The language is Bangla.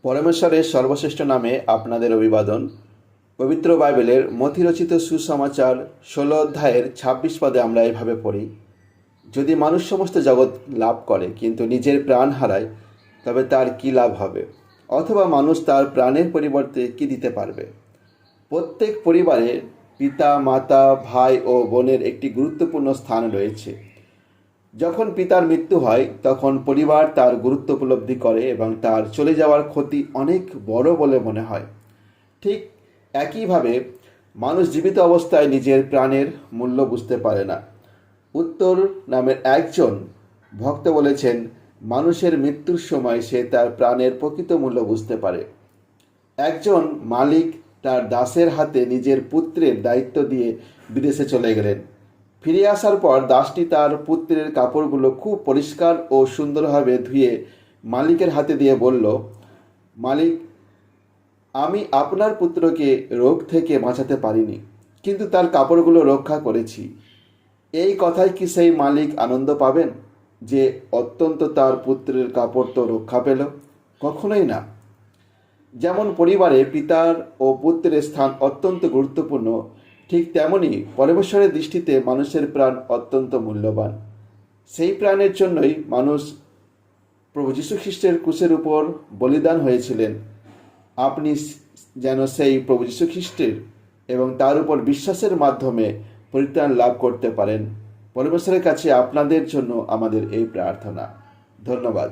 পরমেশ্বরের সর্বশ্রেষ্ঠ নামে আপনাদের অভিবাদন। পবিত্র বাইবেলের মথিরচিত সুসমাচার 16 অধ্যায়ের 26 পদে আমরা এভাবে পড়ি, যদি মানুষ সমস্ত জগৎ লাভ করে কিন্তু নিজের প্রাণ হারায় তবে তার কী লাভ হবে? অথবা মানুষ তার প্রাণের পরিবর্তে কী দিতে পারবে? প্রত্যেক পরিবারে পিতা, মাতা, ভাই ও বোনের একটি গুরুত্বপূর্ণ স্থান রয়েছে। যখন পিতার মৃত্যু হয় তখন পরিবার তার গুরুত্ব উপলব্ধি করে এবং তার চলে যাওয়ার ক্ষতি অনেক বড় বলে মনে হয়। ঠিক একইভাবে মানুষ জীবিত অবস্থায় নিজের প্রাণের মূল্য বুঝতে পারে না। উত্তর নামের একজন ভক্ত বলেছেন, মানুষের মৃত্যুর সময় সে তার প্রাণের প্রকৃত মূল্য বুঝতে পারে। একজন মালিক তার দাসের হাতে নিজের পুত্রের দায়িত্ব দিয়ে বিদেশে চলে গেলেন। ফিরে আসার পর দাসটি তার পুত্রের কাপড়গুলো খুব পরিষ্কার ও সুন্দরভাবে ধুয়ে মালিকের হাতে দিয়ে বলল, মালিক, আমি আপনার পুত্রকে রোগ থেকে বাঁচাতে পারিনি, কিন্তু তার কাপড়গুলো রক্ষা করেছি। এই কথায় কি সেই মালিক আনন্দ পাবেন যে অত্যন্ত তার পুত্রের কাপড় তো রক্ষা পেল? কখনোই না। যেমন পরিবারে পিতার ও পুত্রের স্থান অত্যন্ত গুরুত্বপূর্ণ, ঠিক তেমনি পরমেশ্বরের দৃষ্টিতে মানুষের প্রাণ অত্যন্ত মূল্যবান। সেই প্রাণের জন্যই মানুষ প্রভু যীশু খ্রিস্টের ক্রুশের উপর বলিদান হয়েছিলেন। আপনি যেন সেই প্রভু যীশু খ্রিস্টের এবং তার উপর বিশ্বাসের মাধ্যমে পরিত্রাণ লাভ করতে পারেন। পরমেশ্বরের কাছে আপনাদের জন্য আমাদের এই প্রার্থনা। ধন্যবাদ।